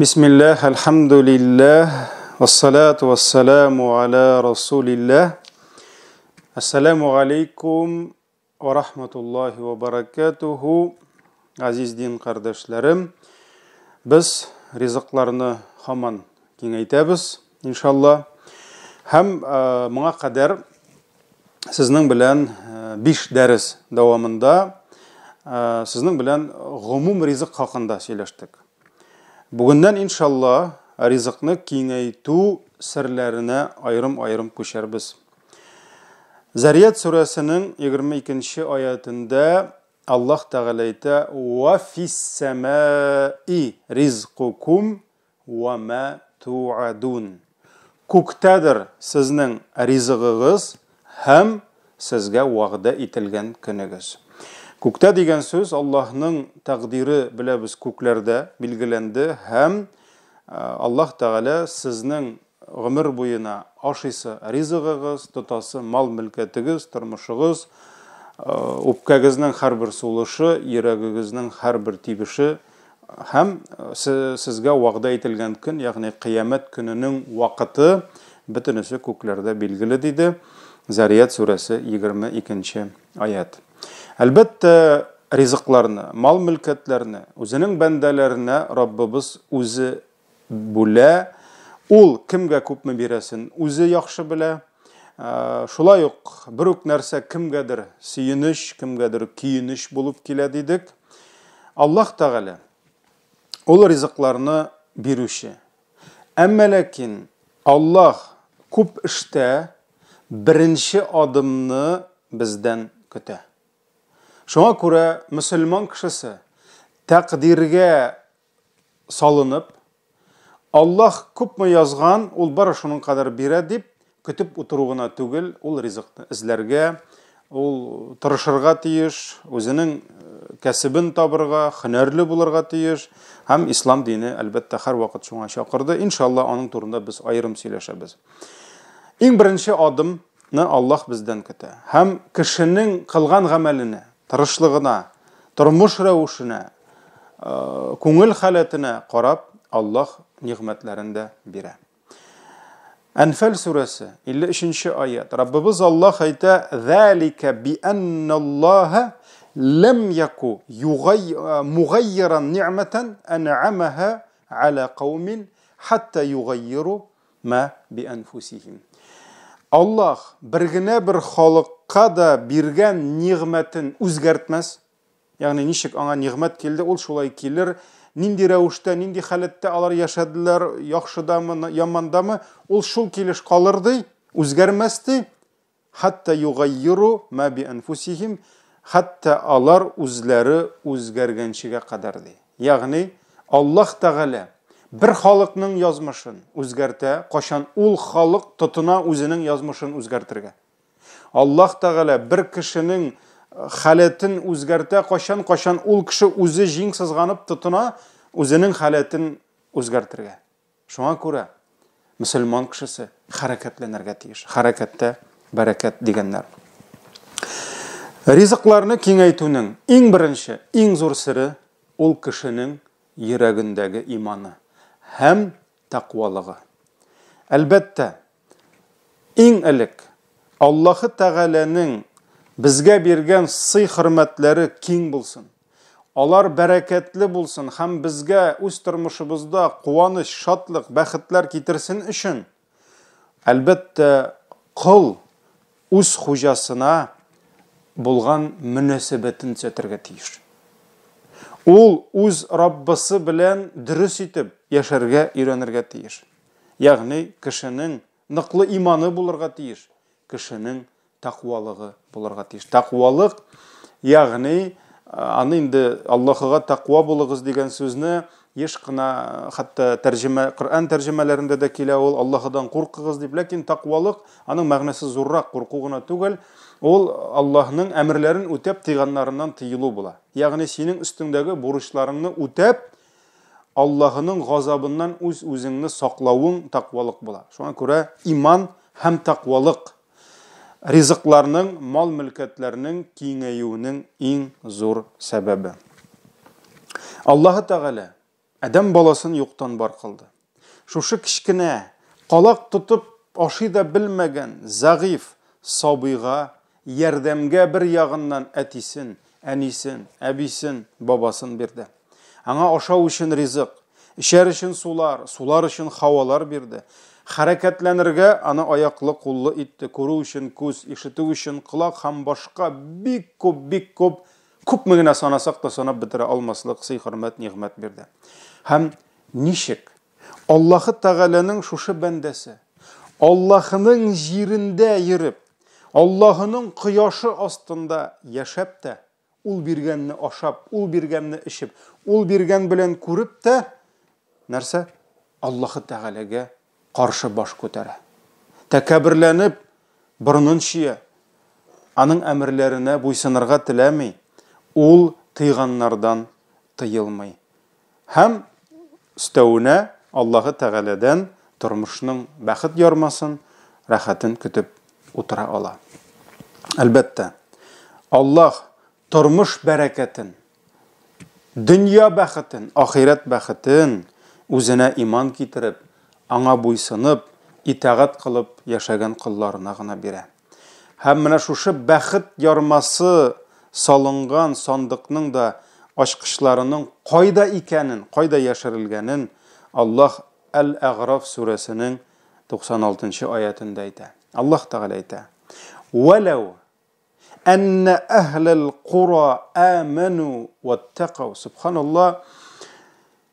Bismillah, elhamdülillah, ve salatu ve selamu ala Resulillah. Esselamu aleykum ve rahmetullahi ve berekatuhu. Aziz din kardeşlerim, biz rızıklarını hemen kengeytemiz inşallah. Hem buna kadar sizin bilen 5 ders devamında sizin bilen umum rızık hakkında söyleştik. Bugünden inşallah rızıkны kengeytүү sirlerine ayrım köşerbiz. Zariyat suresinin 22. ayetinde Allah Teala ayta: "Ve fis-semâi rizqukum ve ma tu'adun." Köktedir sizning rizqıгыз hem sizge va'da etilgen künügüz. Kökte degan söz Allah'ın takdiri bile biz köklerde bilgilendi. Hem Allah Teala sizning ömür boyuna aşısı rizqıгыз, tutası mal mülketigiz, turmuşugiz, öpkegizning har bir suluşı, yüregigizning har bir tibişi hem sizge va'da etilgen gün, yani kıyamet gününün vakıtı bütünüsü köklerde bilgili dedi. Zariyat suresi 22. ayet. Elbette rızıklarını, mal mülketlerini, özünün bendelerine Rabbimiz özü bule, ol kimge köp mü biresin, özü yaxşı bile, şulay yok, birok nerse kimgedir siyiniş, kimgedir kiyiniş bulup kile dedik. Allah Teala ol rızıklarını birüşü. Ama lakin Allah köp işte birinci adımını bizden küte. Şuna göre Müslüman kişisi takdirge salınıp Allah köp mü yazgan ol bara şunun kadar bire dip kütüp oturuğuna tügül ol rızıkны izlerge, ol tırışırga tiyiş, özünün kesibin tabırga, hünerli bulurga tiyiş. Hem İslam dini elbette her vakit şuna şakırdı. İnşallah onun turunda biz ayrım söyleşebiz. En birinci adımını Allah bizden küte. Hem kişinin kılgan gameline, tırışlığına, turmuş revuşine, köngül haletine qarab Allah nimetlerinde bire. Enfal suresi 53. ayet. Rabbimiz Allah ayta: "Zalika bi ennallaha lem yaku mugayyiran ni'meten en'amaha ala kavmin hatta yugayyiru ma bi enfusihim." Allah birgine bir halıkka da birgen nimetin özgertmez. Yani nişik ana nimet keldi, ol şolay kelir. Nindi revuşta, nindi halette alar yaşadılar, yaxşıda mı, yamanda mı, ol şol keliş kalırdı, özgermezdi. Hatta yugayyiru ma bi enfusihim, hatta alar özleri özgergençige kadardı. Yani Allah Teala bir halıkның yazmışın özgerte, qaşan ol halık tutuna özünün yazmışın özgertirge. Allah Teala bir kişinin haletin özgerte, qaşan ol kişi özü jing sızganıp tutuna özünün haletin özgertirge. Şuna göre Müslüman kişisi hareketlenirge tiyiş. Harekette bereket degenler. Rizıklarını kengeytүүnün en birinci, en zor sırrı ol kişinin yüreğindeki imanı hem takvalığı. Elbette en ilk Allah-u Teala'nın bizge bergen sıy hürmetleri keng bulsun. Alar bereketli bulsun. Hem bizge öz turmuşubuzda kuvanış, şatlık, baxtlar getirsin için elbette kul öz hocasına bulgan münesebetin sötürge tiyiş. Ol öz Rabbisi bilen dürüst etip yaşarga öğrenirge tiyiş. Yani kişinin nıklı imanı bulurga tiyiş. Kişinin takvalığı bulurga tiyiş. Takvalık yani anı indi Allah'a takva buluguz degen sözünü eşkına hatta Kur'an tercümelerinde de kile ol Allah'dan korkuguz deyip, lakin takvalık anın mağnası zorrak korkuğuna tügel. Ol Allah'ın emirlerin ötep tıyganlarından tıyılı bula. Yani senin üstündeki borçlarını ötep Allah'ın gazabından özünü saklawın takvalık bula. Şuna göre iman hem takvalık rızıklarının, mal mülketlerinin kengeyүүnün en zor sebebi. Allah-u Teala Адам баласын юктан бар кылды. Шушы кичкенә, калак тутып ашый да белмәгән зәгыйф сабыйга ярдәмгә бер ягыннан әтисен, әнисен, әбисен, бабасын бирде. Аңа ашау өчен ризык, эчәр өчен сулар, сулар өчен хавалар бирде. Хәрәкәтләнергә аны аяклы, куллы итте, күрү өчен күз, ишетү өчен колак һәм башка бик күп күпме генә санасак та санап бетерә алмаслык сый-хөрмәт, нигъмәт бирде. Һәм ничек Аллаһы Тәгаләнең шушы бәндәсе Аллаһының җирендә йөреп, Аллаһының кояшы астында яшәп тә, ул биргәнне ашап, ул биргәнне ишеп, ул биргән белән күреп тә нәрсә? Аллаһы Тәгаләгә каршы баш күтәрә. Тәкәбберләнеп, борынын чия, аның әмерләренә буйсынырга теләми, ул тыйганнардан тыелмый. Һәм өстәвенә Аллаһы Тәгаләдән тормышның бәхет ярмасын, рәхәтен көтеп утыра ала. Әлбәттә, Аллаһ тормыш бәрәкәтен, дөнья бәхетен, ахират бәхетен үзенә иман китереп, аңа буйсынып, итәгать кылып яшәгән кулларына гына бирә. Һәм менә шушы бәхет ярмасы салынган сандыкның да ачкычларының кайда икәнен, кайда яшерелгәнен Аллаһ Әл-Әгъраф сүрәсенең 96-нчы аятында әйтә. Аллаһ Тәгалә әйтә: "Вәләү анна әһләл кура аману ваттақау". Субханаллах.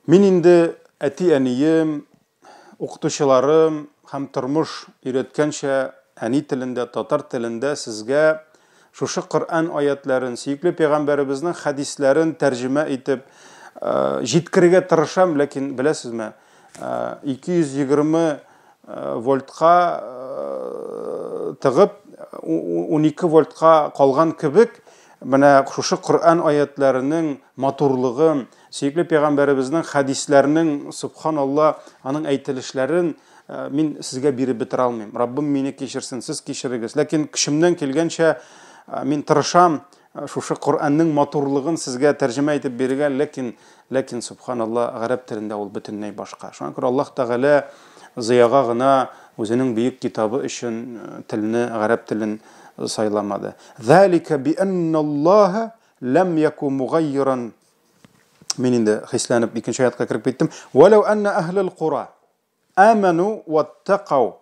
Мин инде әти-әнием, укытучыларым һәм тормыш өйрәткәнчә әни телендә, татар телендә сезгә шушы Коръән аятларын, сөйкле пәйгамбәребезнең хадисләрен тәрҗемә итеп җиткерергә тырышам, ләкин беләсезме, 220 вольтка тыгып 12 вольтка калган кебек, менә шушы Коръән аятларының матурлыгын, сөйкле пәйгамбәребезнең хадисләренең, субханаллах, аның әйтелешләрен мин сезгә биреп бетерә алмыйм. Раббым мине кечерсен, сез кечерегез. Ләкин кешемнән килгәнчә мин тырышам шушы Коръәннең матурлыгын сезгә тәрҗемә итеп бирергә, ләкин субханаллах, гарәп телендә ул бөтенләй башка. Шуңа күрә Аллаһ Тәгалә зыяга гына үзенең бөек китабы өчен телне, гарәп телен сайламады. Залика би анналлаһа лам яку мугайран. Мин инде хисләнеп икенче аятка кирип киттем. Вәләү анна әһләл кура аману ваттақау.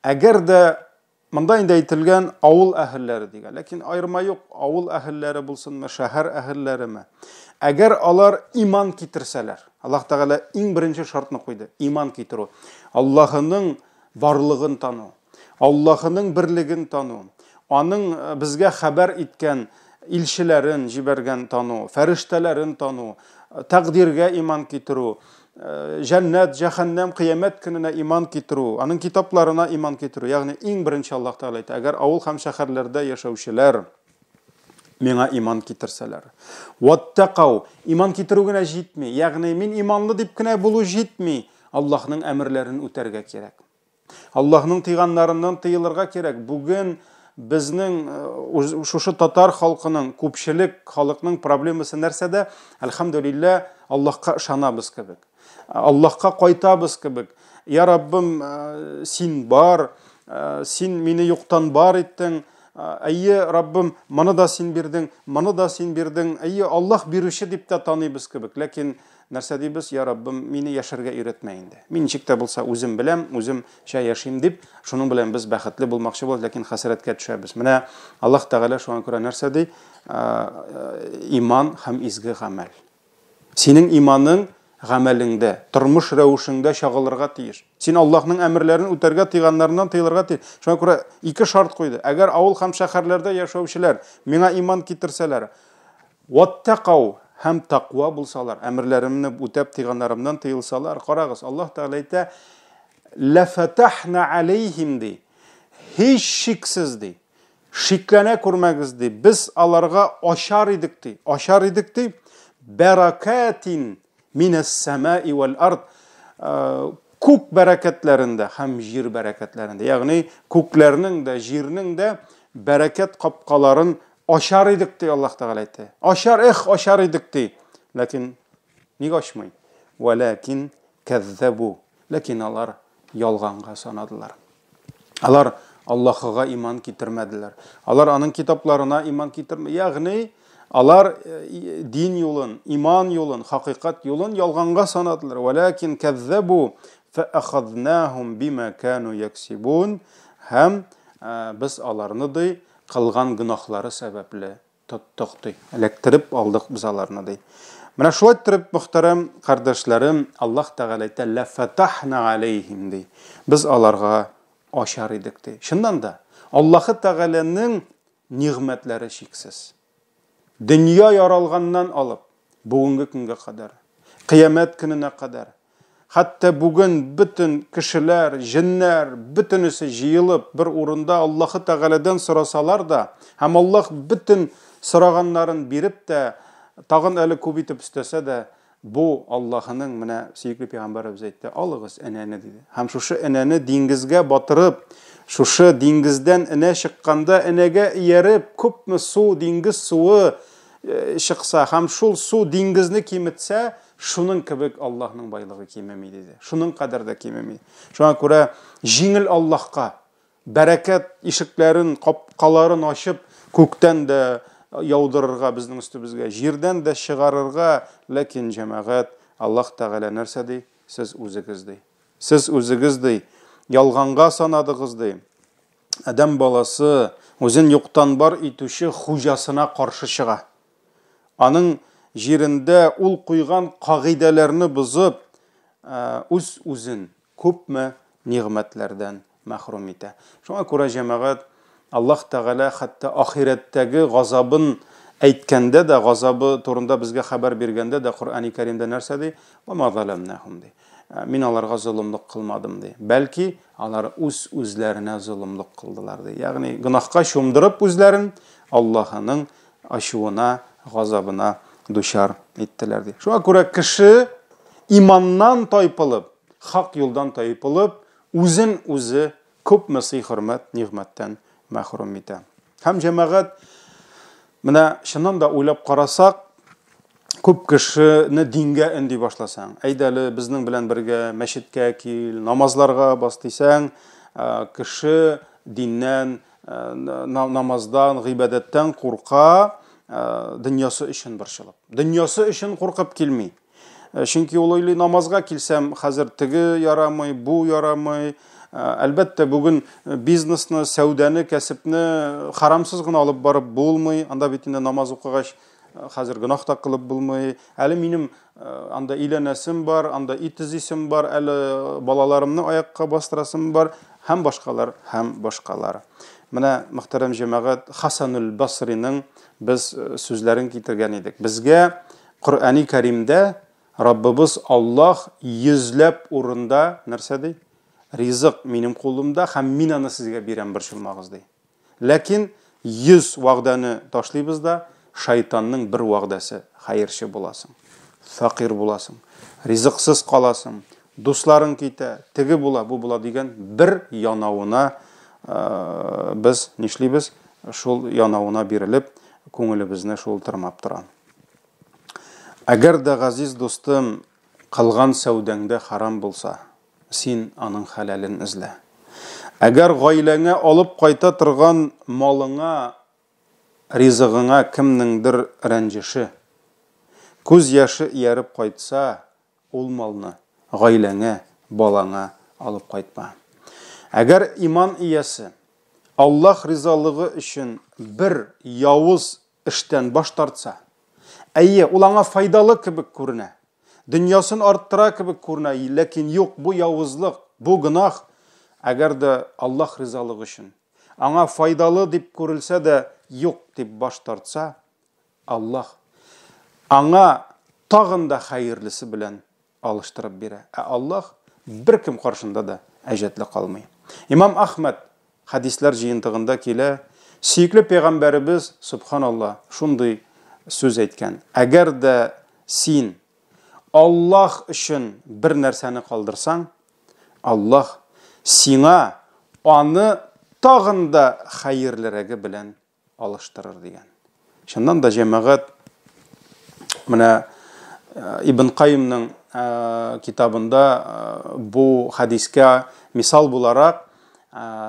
Әгәр дә монда инде әйтелгән авыл әһелләре дигән, ләкин айырма юк, авыл әһелләре булсынмы, шәһәр әһелләреме. Әгәр алар иман китерсәләр, Аллаһ Тәгалә иң беренче шартны куйды: иман китерү. Аллаһының барлыгын тану, Аллаһының берлеген тану, аның безгә хәбәр иткән илчеләрен җибәргән тану, фәрештәләрен тану, тәкъдиргә иман китерү, җәннәт, җәһәннәм, кыямәт көненә иман китерү, аның китапларына иман китерү. Ягъни иң беренче Аллаһ Тәгалә әйтә: әгәр авыл һәм шәһәрләрдә яшәүчеләр миңа иман китерсәләр. Ваттақау, иман китерү генә җитми, ягъни мин иманлы дип кенә булу җитми, Аллаһның әмерләрен үтәргә кирәк. Аллаһның тыйганнарыннан тыелырга кирәк. Бүген безнең шушы татар халкының, күпчелек халыкның проблемасы нәрсәдә? Әлхәмдүлилләh, Аллаһка ышанабыз кебек. Аллаһка кайтабыз кебек. Я Раббым, син бар, син мине юктан бар иттең. Әйе, Раббым, моны да син бирдең, моны да син бирдең. Әйе, Аллаһ бирүче дип тә таныйбыз кебек. Ләкин нәрсә дибез? Я Раббым, мине яшәргә өйрәтмә инде. Мин ничек тә булса үзем беләм, үзем яшим дип, шуның белән без бәхетле булмакчы булабыз, ләкин хәсрәткә төшәбез. Менә Аллаһ Тәгалә шуңа күрә нәрсә ди? Иман һәм изге гамәл. Синең иманың гамәлеңдә, тормыш рәвешеңдә чагылырга тиеш. Син Аллаһның әмерләрен үтәргә тыйганнарыннан тыелырга тиеш. Шуңа күрә ике шарт куйды. Әгәр авыл һәм шәһәрләрдә яшәүчеләр миңа иман китерсәләр, ваттақау, һәм тақва булсалар, әмерләремне үтәп тыйганнарымнан тыелсалар, карагыз, Аллаһ Тәгалә әйтә: "Лафатахна алейхим" ди. Һич шиксез ди. Шикләнә күрмәгез ди. Без аларга ашар идек ди. Ашар идек ди. Баракатин минәс самаи вал ард. Күк бәрәкәтләрендә һәм җир бәрәкәтләрендә. Ягъни күкләрнең дә, җирнең дә бәрәкәт капкаларын ашар идек ди Аллаһ Тәгалә әйтә. Ашар идек ди. Ләкин ник ашмый? вәләкин кәззәбу. Ләкин алар ялганга санадылар. Алар Аллаһыга иман китермәделәр. Алар аның китапларына иман китермәде. Ягъни алар дин юлын, иман юлын, хакыйкать юлын ялганга санадылар. Вәләкин кәззәбу фәәхазнахум бима кану яксибун. Һәм без аларны ди кылган гынахлары сәбәпле тоттык ди. Электрип алдык без аларны ди. Менә шулай итеп, мөхтәрәм кардәшләрем, Аллаһ Тәгалә әйтә: "Ла фатахна алейхим" ди. Без аларга ашар идек ди. Шуннан да Аллаһ Тәгаләнең нигъмәтләре шиксез. Дөнья яралганнан алып, бүгенге көнгә кадәр, кыямәт көненә кадәр, хәтта бүген бүтән кешеләр, җиннәр, бүтәнесе җыелып бер урында Аллаһ Тәгаләдән сорасалар да, һәм Аллаһ бүтән сораганнарын биреп тә, тагын әле күп итеп истәсә дә, бу Аллаһның менә сөйкле пәйгамбәребез әйтте: "Алыгыз энәне" диде. Һәм шушы энәне диңгезгә батырып, шушы диңгездән энә чыкканда энәгә ияреп, күпме су, диңгез суы чыкса, һәм шул су диңгезне киметсә, шуның кебек Аллаһның байлыгы кимеми диде. Шуның кадәр дә кимеми. Шуңа күрә җиңел Аллаһка бәрәкәт ишекләрен, капкаларын ачып, күктән дә яудырырга безнең үстебезгә, җирдән дә чыгарырга, ләкин җәмәгать Аллаһ Тәгалә нәрсә ди? Сез үзегез ди. Сез үзегез ди. Ялганга санадыгыз ди. Адам баласы үзен юктан бар итүче хуҗасына каршы чыга. Аның җирендә ул куйган кагыйдәләрне бозып, үзен күпме нигъмәтләрдән мәхрүм итә. Шуңа күрә җәмәгать Аллаһ Тәгалә хәтта ахирәттәге газабын әйткәндә дә, газабы турында безгә хәбәр биргәндә дә Коръәни Кәримдә нәрсә ди? "Ва ма заламнахум" ди. Мин аларга зулымлык кылмадым ди. Бәлки алар үзләренә зулымлык кылдылар ди. Ягъни гынахка чумдырып үзләрен Аллаһның ачуына, газабына дучар иттеләр ди. Шуңа күрә кеше иманнан тайпылып, хак юлдан тайпылып, үзен үзе күпме хөрмәт, нигъмәттән мәхрүм итә. Һәм җәмәгать менә шуннан да уйлап карасак, күп кешене дингә инди башласаң, әйдәле безнең белән бергә мәчеткә кил, намазларга бас дисәң, кеше диннән, намаздан, гыйбадәттән курка, дөньясы өчен борчылып. Дөньясы өчен куркып килми. Чөнки ул уйлый: намазга килсәм, хәзер теге ярамый, бу ярамый. Әлбәттә, бүген бизнесны, сәүдәне, кәсепне харамсыз гына алып барып булмый. Анда бит инде намаз укыгач хәзер гынах та кылып булмый. Әле минем анда иләнәсем бар, анда итезисем бар, әле балаларымны аякка бастырасым бар, һәм башкалар. Менә мөхтәрәм җәмәгать, Хасанул Басриның без сүзләрен китергән идек. Безгә Коръәни Кәримдә Раббыбыз Аллаһ йөзләп урында нәрсә ди? Ризык минем кулымда, һәм мин аны сезгә бирәм, борчылмагыз ди. Ләкин 100 вәгъдәне ташлыйбыз да, шайтанның бер вәгъдәсе: хәерче буласың, фақир буласың, ризыксыз каласың, дусларың китә, теге була, бу була дигән бер янавына без нишлибез? Шул янавына бирелеп, күңелебезне шул тырмап тора. Әгәр дә, газиз достым, кылган сәүдәңдә харам булса, син аның хәләлен эзлә. Әгәр гаиләңә алып кайта торган малыңа, ризыгыңа кемнеңдер рәнҗеше, күз яшы ияреп кайтса, ул малны гаиләңә, балаңа алып кайтма. Әгәр иман иясе Аллаһ ризалыгы өчен бер явыз эштән баш тартса, әйе, ул аңа файдалы кебек күренә, дөньясын арттыра кебек күренә, ләкин юк, бу явызлык, бу гынах, әгәр дә Аллаһ ризалыгы өчен аңа файдалы дип күрелсә дә, юк дип баш тартса, Аллаһ аңа тагын да хәерлесе белән алыштырып бирә. Аллаһ бер кем каршында да әҗәтле калмый. Имам Ахмад хадислар җыентыгында килә, сөйкле пәйгамбәребез субханаллаһ шундый сүз әйткән: әгәр дә син Аллаһ өчен бер нәрсәне калдырсаң, Аллаһ сиңа аны тагын да хәерлерәге белән алыштырыр дигән. Шуннан да җәмәгать менә Ибн Кайымның китабында бу хадискә мисал буларак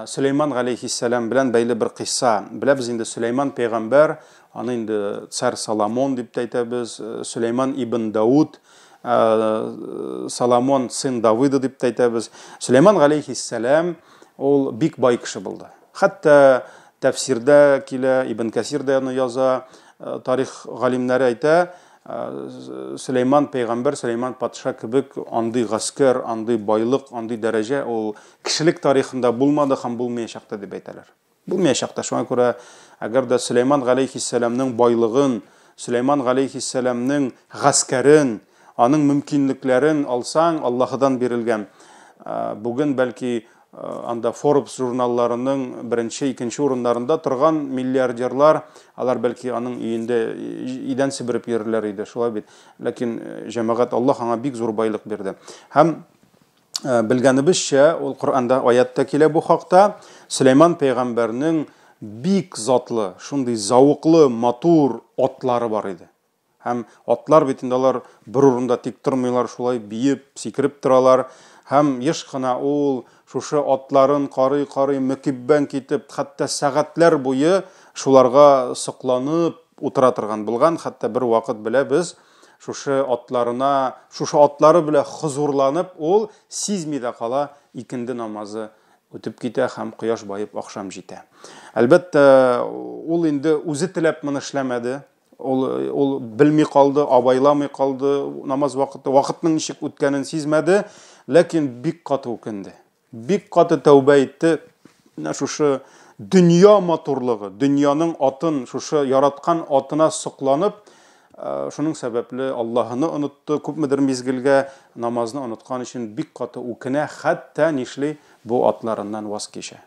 Сөләйман галейхиссалам белән бәйле бер кыйсса. Беләбез инде Сөләйман пәйгамбәр, аны инде царь Соломон дип әйтәбез, Сөләйман ибн Дауд, Соломон сын Давида дип әйтәбез. Сөләйман галейхиссалам ул бик бай кеше булды. Хәтта тәфсирдә килә, Ибн Кәсир дә аны яза, тарих галимнәре әйтә, Сөләйман пәйгамбәр, Сөләйман патша кебек андый гаскәр, андый байлык, андый дәрәҗә ул кешелек тарихында булмады һәм булмаячак та дип әйтәләр. Булмаячак та. Шуңа күрә әгәр дә Сөләйман галейхиссаламның байлыгын, Сөләйман галейхиссаламның гаскәрен, аның мөмкинлекләрен алсаң, Аллаһыдан бирелгән. Бүген бәлки анда Forbes журналларының беренче, икенче урыннарында торган миллиардерлар, алар бәлки аның өендә идән сибереп йөрерләр иде, шулай бит. Ләкин җәмәгать Аллаһ аңа бик зур байлык бирде. Һәм белгәнебезчә, ул Коръәндә аятта килә бу хакта, Сөләйман пәйгамбәрнең бик затлы, шундый зауыклы, матур атлары бар иде. Һәм атлар бит инде алар бер урында тик тормыйлар, шулай биеп, сикереп торалар. Һәм еш кына ул шушы атларын карый-карый мөкиббән китеп, хәтта сәгатьләр буе шуларга сокланып утыра торган булган. Хәтта бер вакыт беләбез, шушы атлары белән хузурланып, ул сизми дә кала, икенде намазы үтеп китә һәм кояш баеп ахшам җитә. Әлбәттә, ул инде үзе теләп моны эшләмәде. Ул белми калды, абайламый калды, намаз вакытның ничек үткәнен сизмәде, ләкин бик каты үкенде. Бик каты тәүбә итте. Шушы дөнья матурлыгы, дөньяның атын, шушы яраткан атына сокланып, шуның сәбәпле Аллаһыны онытты, күпмедер мизгелгә намазны оныткан өчен бик каты үкенә, хәтта нишли бу атларыннан ваз кечә.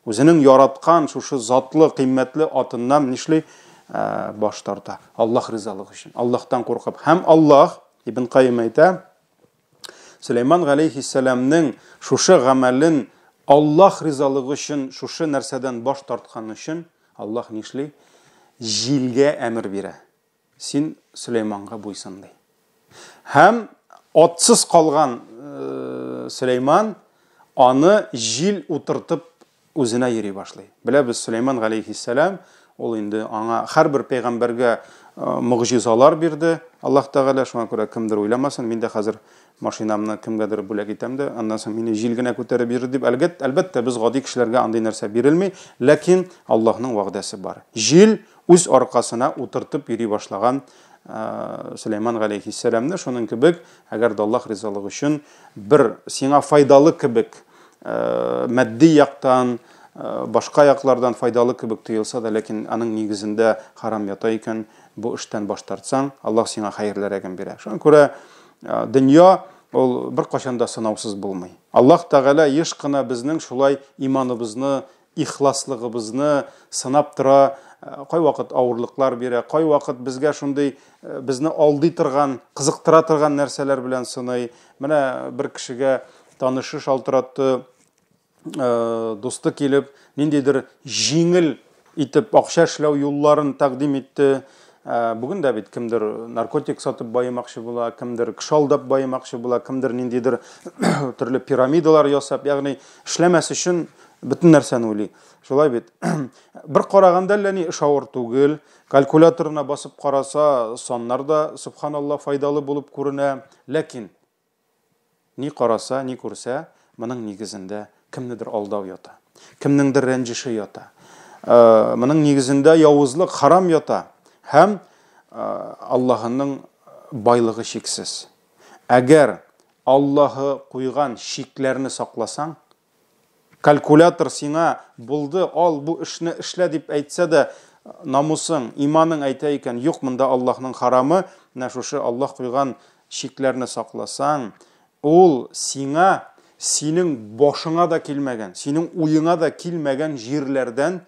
Үзенең яраткан шушы затлы, кыйммәтле атыннан нишли баш тарта. Аллаһ ризалыгы өчен, Аллаһтан куркып. Һәм Аллаһ, Ибн Кайим әйтә, Сөләйман галейхиссаламның шушы гамәлен Аллаһ ризалыгы өчен, шушы нәрсәдән баш тарткан өчен Аллаһ нишли? Җилгә әмер бирә. Син Сөләйманга буйсын ди. Һәм атсыз калган Сөләйман аны җил утыртып үзенә йөри башлый. Беләбез, Сөләйман галейхиссалам ул инде аңа һәрбер пәйгамбәргә мөгъҗизалар бирде. Аллаһ Тәгалә, шуңа күрә кемдер уйламасын, мин дә хәзер машинамны кемгәдер бүләк итәм дә, аннан соң мине җил генә күтәреп бирер дип, әлбәттә без гади кешеләргә андый нәрсә бирелми, ләкин Аллаһның вәгъдәсе бар. Җил үз аркасына утыртып йөри башлаган Сөләйман галейхиссаламны, шуның кебек, әгәр дә Аллаһ ризалыгы өчен бер сиңа файдалы кебек, матди яктан, башка яклардан файдалы кебек тоелса да, ләкин аның нигезендә харам ята икән, бу эштән баш тартсаң, Аллаһ сиңа хәерләрәген бирә. Шуңа күрә дөнья ул бер кашанда сынаусыз булмый. Аллаһ Тәгалә еш кына безнең шулай иманыбызны, ихласлыгыбызны сынап тора, кай вакыт авырлыклар бирә, кай вакыт безгә шундый безне алдый торган, кызыктыра торган нәрсәләр белән сыный. Менә бер кешегә танышы шалтыратты, дусты килеп, ниндидер җиңел итеп акча эшләү юлларын тәкъдим итте. Бүген дә бит кемдер наркотик сатып байымакчы була, кемдер кеше алдап байымакчы була, кемдер ниндидер төрле пирамидалар ясап, ягъни эшләмәс өчен бөтен нәрсәне уйлый. Шулай бит. Бер караганда ләни эш авыр түгел, калькуляторына басып караса, саннар да субханаллах файдалы булып күренә, ләкин ни караса, ни күрсә, моның нигезендә кемнедер алдау ята, кемнеңдер рәнҗеше ята. Моның нигезендә явызлык, харам ята. Һәм Аллаһның байлыгы шиксез. Әгәр Аллаһы куйган шикләрне сакласаң, калькулятор сиңа булды, ал бу эшне эшлә дип әйтсә дә, намусың, иманың әйтә икән, юк, монда Аллаһның харамы, менә шушы Аллаһ куйган шикләрне сакласаң, ул сиңа, синең башыңа да килмәгән, синең уеңа да килмәгән җирләрдән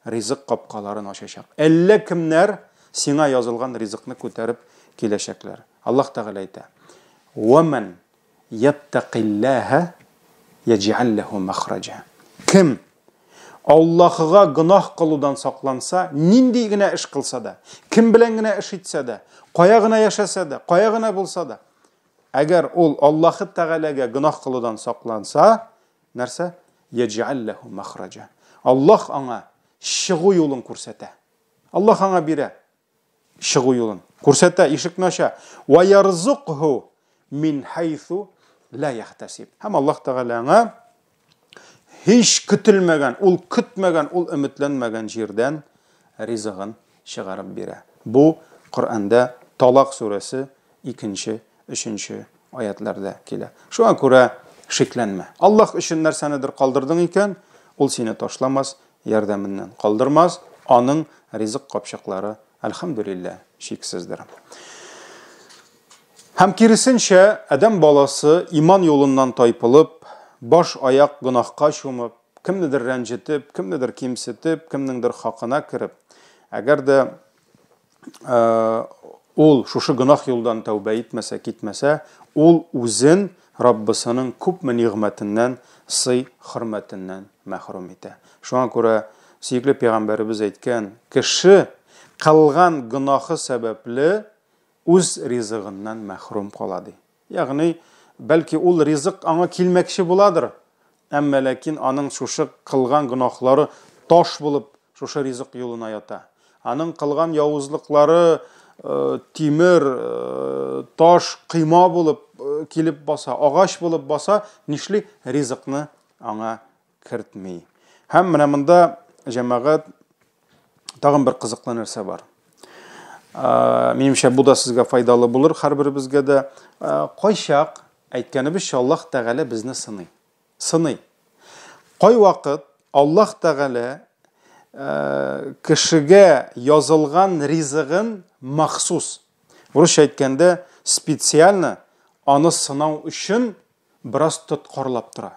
ризык капкаларын ачачак. Әллә кемнәр сиңа язылган ризыкны күтәреп киләчәкләр. Аллаһ Тәгалә әйтә: "Ваман яттақиллаһа ядж'ал лаху махраҗа." Кем Аллаһыга гынах кылудан сакланса, нинди генә эш кылса да, кем белән генә эш итсә дә, кая гына яшәсә дә, кая гына булса да, Әгәр ул Аллаһы Тәгаләгә гөнаһ кылудан сакланса, нәрсә? Яҗ'аллаху махраҗа. Аллаһ аңа чыгу юлын күрсәтә. Аллаһ аңа бирә чыгу юлын. Күрсәтә, ишекне ача. Ва ярзуқху мин хайсу ла яхтасиб. Һәм Аллаһ Тәгалә аңа hiç көтелмәгән, ул көтмәгән, ул өметләнмәгән җирдән ризыгын чыгарып бирә. Бу Коръәндә Талак сүрәсе 2-3 аятларда килә. Шуңа күрә шикләнмә. Аллаһ өчен нәрсәнедер калдырдың икән, ул сине ташламас, ярдәменнән калдырмас. Аның ризык капчыклары, әлхәмдүлилләһ, шиксездер. Һәм киресенчә, адәм баласы иман юлыннан тайпылып, баш аяк гөнаһка чумып, кемнедер рәнҗетеп, кемнедер кимсетеп, кемнеңдер хакына кирип, әгәр дә ул шушы гөнаһ юлдан тәүбә итмәсә, китмәсә, ул үзен Раббысының күпме нигъмәтеннән, сый хөрмәтеннән мәхрүм итә. Шуңа күрә сөйкле пәйгамбәребез әйткән, кеше кылган гөнаһы сәбәпле үз ризыгыннан мәхрүм кала ди. Ягъни, бәлки ул ризык аңа килмәкче буладыр, әмма ләкин аның шушы кылган гөнаһлары таш булып шушы ризык юлына ята. Аның кылган явызлыклары тимер, таш, кыйма булып килеп баса, агач булып баса, нишли ризыкны аңа кертми. Һәм менә монда җәмәгать тагын бер кызыклы нәрсә бар. Минемчә, бу да сезгә файдалы булыр, һәрберебезгә дә. Кайчак әйткәнебезчә, Аллаһ Тәгалә безне сыный. Кай вакыт Аллаһ Тәгалә кешегә язылган ризыгын махсус, урысча әйткәндә, специально аны сынау өчен бераз тоткарлап тора.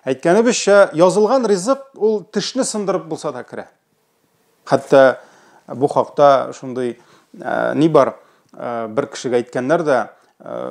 Әйткәнебезчә, язылган ризык ул тешне сындырып булса да керә. Хәтта бу хакта шундый ни бар, бер кешегә әйткәннәр дә,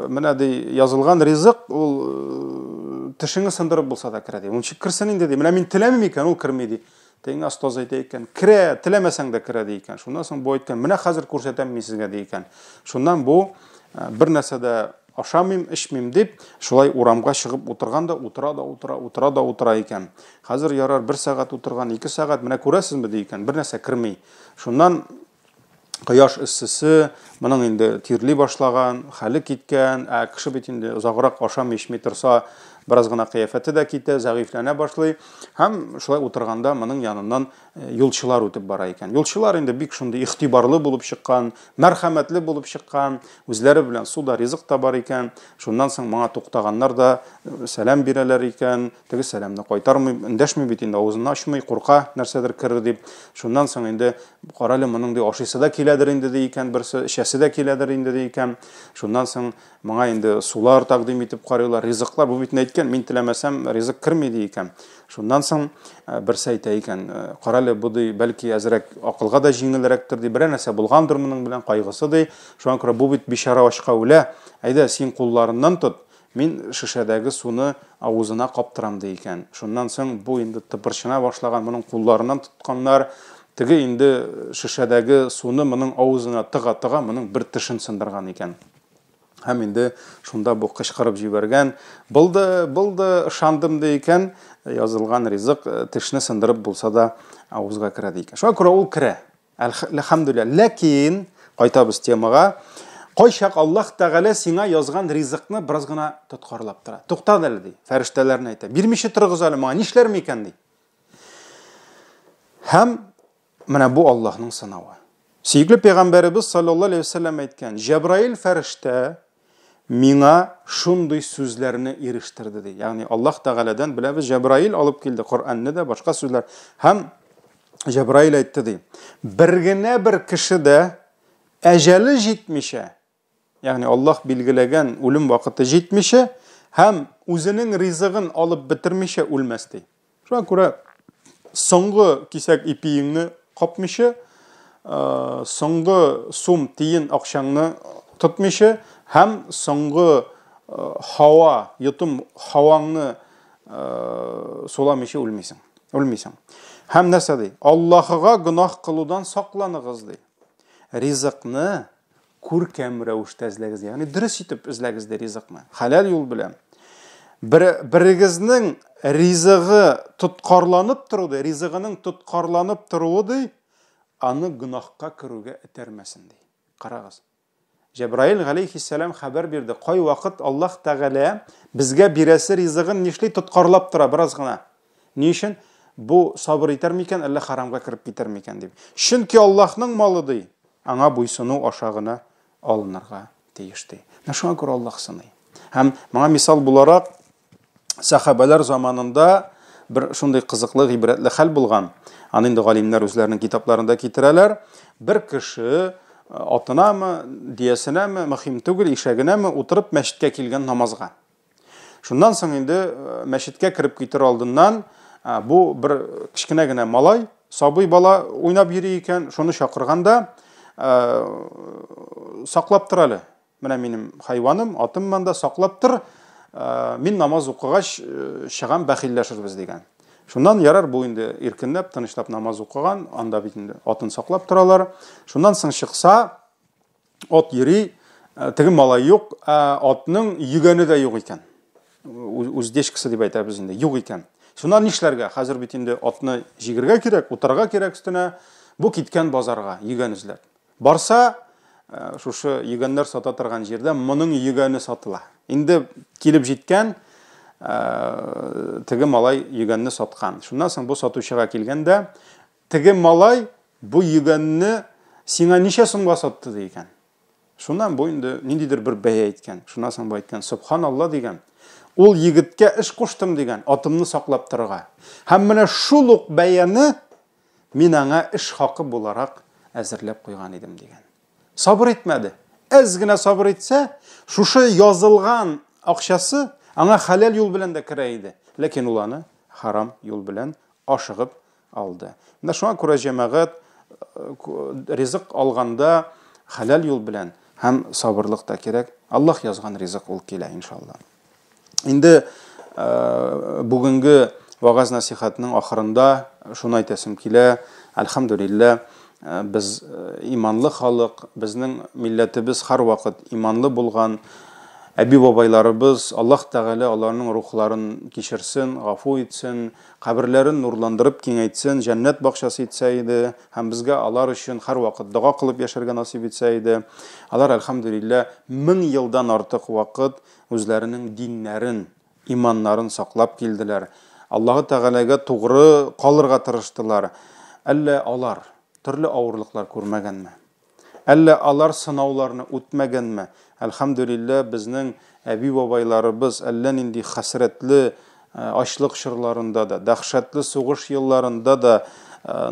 менә ди, язылган ризык ул тешеңне сындырып булса да керә ди. Ул чикерсен инде ди. Менә мин теләмим икән, ул керми ди. Тегин астаз әйтә икән, керә, теләмәсәң дә керә ди икән. Шуннан соң бу әйткән, менә хәзер күрсәтәм мин сезгә ди икән. Шуннан бу бер нәрсә дә ашамыйм, эчмим дип, шулай урамга чыгып утырганда, утыра икән. Хәзер ярар 1 сәгать утырган, 2 сәгать, менә күрәсезме ди икән, бер нәрсә керми. Шуннан кояш иссесе, моның инде тирли башлаган, хәле киткән, кеше бит инде озаграк ашамый, эчми торса, бераз гына кыяфәте дә китә, зәгыйфләнә башлый. Һәм шулай утырганда моның яныннан юлчылар үтеп бара икән. Юлчылар инде бик шундый игътибарлы булып чыккан, мәрхәмәтле булып чыккан, үзләре белән суда ризык та бар икән. Шуннан соң моңа туктаганнар да сәлам бирәләр икән. Теге сәламны кайтармый, эндәшми бит инде, авызын ачмый, курка, нәрсәдер керер дип. Шуннан соң инде каралы моның ди ашыйсы да киләдер инде ди икән, берсе эчәсе дә киләдер инде ди икән. Шуннан соң моңа инде сулар тәкъдим итеп карыйлар, ризыклар. Бу бит әйткән, мин теләмәсәм ризык керми ди икән. Шуннан соң берсе әйтә икән, каралы бу ди, бәлки әзрәк акылга да җиңелрәктер ди, берәр нәрсә булгандыр моның белән кайгысы ди. Шуңа күрә бу бит бичара ашка үлә. Әйдә, син кулларыннан тот, мин шишәдәге суны авызына каптырам ди икән. Шуннан соң бу инде тыпырчына башлаган, моның кулларыннан тотканнар, теге инде шишәдәге суны моның авызына тыга-тыга, моның бер тешен сындырган икән. Һәм инде шунда бу кычкырып җибәргән, булды, ышандым ди икән, язылган ризык тешне сындырып булса да авызга керә ди икән. Шуңа күрә ул керә. Әлхәмдүлилләһ. Ләкин кайтабыз темага. Кайчак Аллаһ Тәгалә сиңа язган ризыкны бераз гына тоткарлап тора. Туктат әле ди. Фәрештәләрне әйтә. Бирмичә торыгыз әле моңа, нишләрме икән ди. Һәм менә бу Аллаһның сынавы. Сөйкле пәйгамбәребез саллаллаһу алейһи ва саллям әйткән, Җәбраил фәрештә миңа шундый сүзләрне ирештирде ди. Ягъни Аллаһ Тәгаләдән беләбез, Җәбраил алып килде Коръәнне дә, башка сүзләр. Һәм Җәбраил әйтте ди, бер генә бер кешедә әҗәле җитмичә, ягъни Аллаһ билгеләгән үлем вакыты җитмичә, һәм үзенең ризыгын алып бетермичә үлмәс ди. Шуңа күрә соңгы кисәк ипиеңне капмичә, соңгы сум тиен акчаңны тотмичә, һәм соңгы һава, йотым һаваңны суламичә үлмисең. Һәм нәрсә ди? Аллаһыга гөнаһ кылудан сакланыгыз ди. Ризыкны күркәм рәвештә эзләгез, ягъни дөрес итеп эзләгез дә ризыкны, халал юл белән. Берегезнең ризыгы тоткарланып торуды, ризыгының тоткарланып торуды, аны гөнаһка керүгә этәрмәсен ди. Карагыз. Җәбраил галейһиссалам хәбәр бирде, кай вакыт Аллаһ Тәгалә безгә бирәсе ризыгын нишли тоткарлап тора бераз гына. Ни өчен? Бу сабыр итәр микән, әллә харамга кирип китәр микән дип. Чөнки Аллаһның малы ди, аңа буйсыну ашагына алынырга тиеш ди. Шуңа күрә Аллаһ сыный. Һәм моңа мисал буларак сахабалар заманында бер шундый кызыклы, гыйбрәтле хәл булган. Аны инде галимнәр үзләренең китапларында китерәләр. Бер кеше атынамы, диясенәме, мөһим түгел, ишәгенәме утырып мәчеткә килгән намазга. Шуннан соң инде мәчеткә кирип китер алдыннан бу бер кичкенә генә малай, сабый бала уйнап йөри икән, шуны чакырганда саклап тор әле. Менә минем хайваным, атым монда саклап тор. Мин намаз укыгач чыгам, бәхилләшербез дигән. Шуннан ярар бу инде иркенләп, тынычлап намаз укыган, анда бит инде атын саклап торалар. Шуннан соң чыкса, ат йөри, теге малай юк, атның йөгәне дә юк икән. Үздешкесе дип әйтәбез инде, юк икән. Шуннан нишләргә? Хәзер бит инде атны җигәргә кирәк, утырга кирәк өстенә. Бу киткән базарга, йөгән эзләп. Барса, шушы йөгәннәр сата торган җирдә моның йөгәне сатыла. Инде килеп җиткән теге малай йөгәнне саткан. Шуннан соң бу сатучыга килгәндә, теге малай бу йөгәнне сиңа ничә сумга сатты дигән. Шуннан бу инде ниндидер бер бәя әйткән. Шуннан соң бу әйткән, субханалла дигән. Ул егеткә эш куштым дигән, атымны саклап торырга. Һәм менә шул ук бәяне мин аңа эш хакы буларак әзерләп куйган идем дигән. Сабыр итмәде. Әз генә сабыр итсә, шушы язылган акчасы аңа халал юл белән дә керә иде. Ләкин ул аны харам юл белән ашыгып алды. Менә шуңа күрә җәмәгать ризык алганда халал юл белән һәм сабырлык та кирәк. Аллаһ язган ризык ул килә иншалла. Инде бүгенге вагаз насихатның ахырында шуны әйтәсем килә. Әлхәмдүлилләh, без иманлы халык, безнең милләтебез һәр вакыт иманлы булган. Әби-бабайларыбыз, Аллаһ Тәгалә аларның рухларын кичерсен, гафу итсен, каберләрен нурландырып киңәйтсен, җәннәт бакчасы итсә иде, һәм безгә алар өчен һәр вакыт дуа кылып яшәргә насип итсә иде. Алар әлхәмдүлилләh 1000 елдан артык вакыт үзләренең диннәрен, иманнарын саклап килделәр. Аллаһ Тәгаләгә тугры калырга тырыштылар. Әллә алар төрле авырлыклар күрмәгәнме? Әллә алар сынауларны үтмәгәнме? Әлхәмдүлилләh, безнең әби-бабайларыбыз әллә нинди хәсрәтле ачлык чорларында да, дәһшәтле сугыш елларында да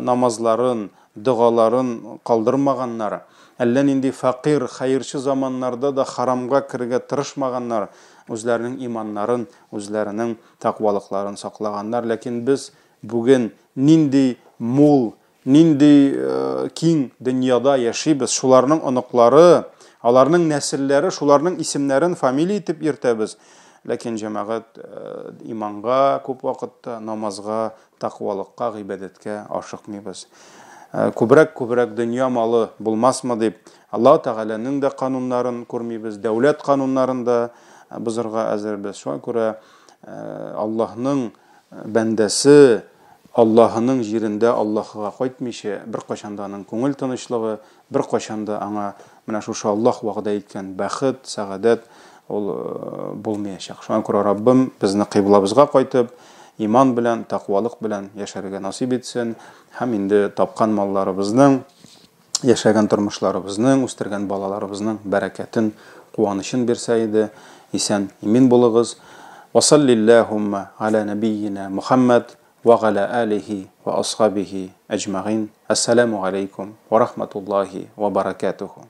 намазларын, дугаларын калдырмаганнар. Әллә нинди фақир, хәерче заманнарда да харамга кирергә тырышмаганнар. Үзләренең иманнарын, үзләренең тақвалыкларын саклаганнар. Ләкин без бүген нинди мул, нинди киң дөньяда яшибез, шуларның оныклары, аларның нәселләре, шуларның исемнәрен фамилия итеп йөртәбез. Ләкин җәмәгать иманга күп вакытта, намазга, тақвалыкка, гыйбадәткә ашыкмыйбыз. Күбрәк дөнья малы булмасмы дип, Аллаһ Тәгаләнең дә кануннарын күрмибез, дәүләт кануннарын да бузырга әзербез. Шуңа күрә Аллаһның бәндәсе Аллаһының җирендә Аллаһка кайтмыйча, бер качанда аның күңел тынычлыгы, бер качанда аңа менә шушы Аллаһ вәгъдә иткән бәхет, сәгадәт ул булмаячак. Шуңа күрә Раббим безне кыйблабызга кайтып, иман белән, тақвалык белән яшәргә насип итсен, һәм инде тапкан малларыбызның, яшәгән тормышларыбызның, үстергән балаларыбызның бәрәкәтен, куанычын бирсә иде. Исән, имин булыгыз. Ва саллиллахумма аля набийина Мухаммад ва аля алихи ва асхабихи аҗмаин. Ассаламу алейкум ва рахматуллахи ва баракатуху.